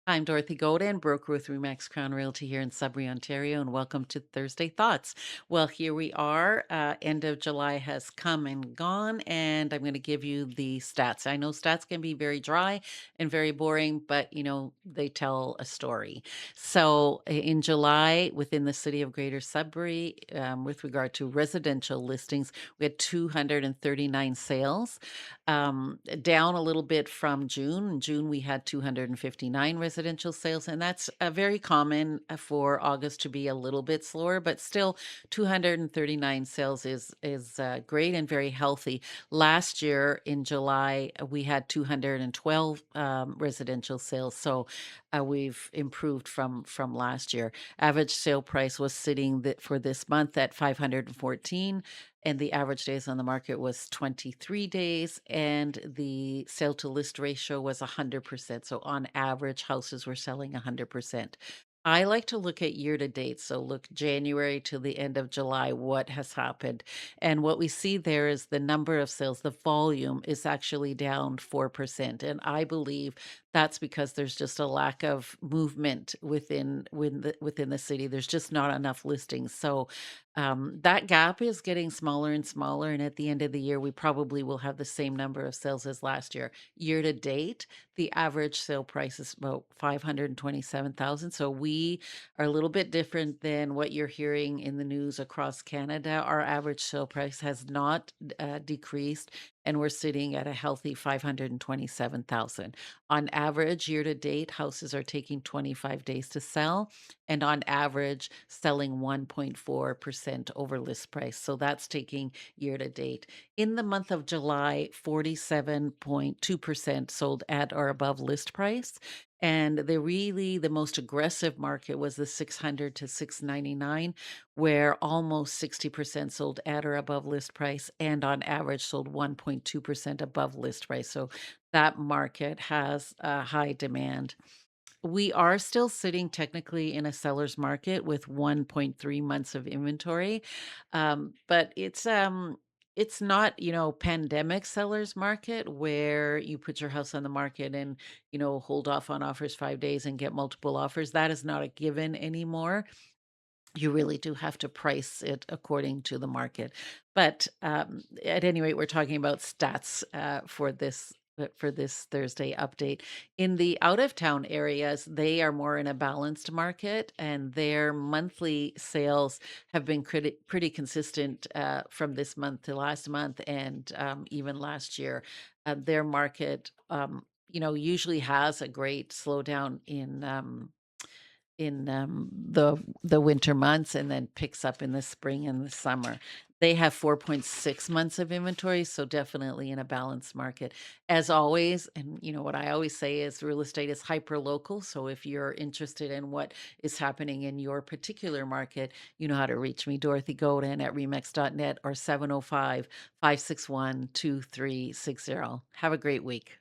I'm Dorothy Godin, broker with Remax Crown Realty here in Sudbury, Ontario, and welcome to Thursday Thoughts. Well, here we are. End of July has come and gone, and I'm going to give you the stats. I know stats can be very dry and very boring, but they tell a story. So, in July, within the city of Greater Sudbury, with regard to residential listings, we had 239 sales. Down a little bit from June. In June, we had 259 residential sales, and that's very common for August to be a little bit slower, but still 239 sales is great and very healthy. Last year in July, we had 212 residential sales, so we've improved from last year. Average sale price was sitting for this month at 514, and the average days on the market was 23 days, and the sale to list ratio was 100%. So on average, houses were selling 100%. I like to look at year to date. So look January to the end of July, what has happened. And what we see there is the number of sales, the volume is actually down 4%. And I believe that's because there's just a lack of movement within the city. There's just not enough listings. So that gap is getting smaller and smaller, and at the end of the year, we probably will have the same number of sales as last year. Year to date, the average sale price is about 527,000. So we are a little bit different than what you're hearing in the news across Canada. Our average sale price has not decreased, and we're sitting at a healthy 527,000. On average, year to date, houses are taking 25 days to sell, and on average selling 1.4% over list price. So that's taking year to date. In the month of July, 47.2% sold at or above list price. And the most aggressive market was the 600 to 699, where almost 60% sold at or above list price, and on average sold 1.2% above list price. So that market has a high demand. We are still sitting technically in a seller's market with 1.3 months of inventory, but it's not, pandemic seller's market where you put your house on the market and, hold off on offers 5 days and get multiple offers. That is not a given anymore. You really do have to price it according to the market. But at any rate, we're talking about stats for this Thursday update. In the out of town areas, they are more in a balanced market, and their monthly sales have been pretty consistent from this month to last month, and even last year. Their market, usually has a great slowdown in the winter months and then picks up in the spring and the summer. They have 4.6 months of inventory, so definitely in a balanced market. As always, and what I always say is real estate is hyper local. So if you're interested in what is happening in your particular market, you know how to reach me, Dorothy Godin at remax.net or 705-561-2360. Have a great week.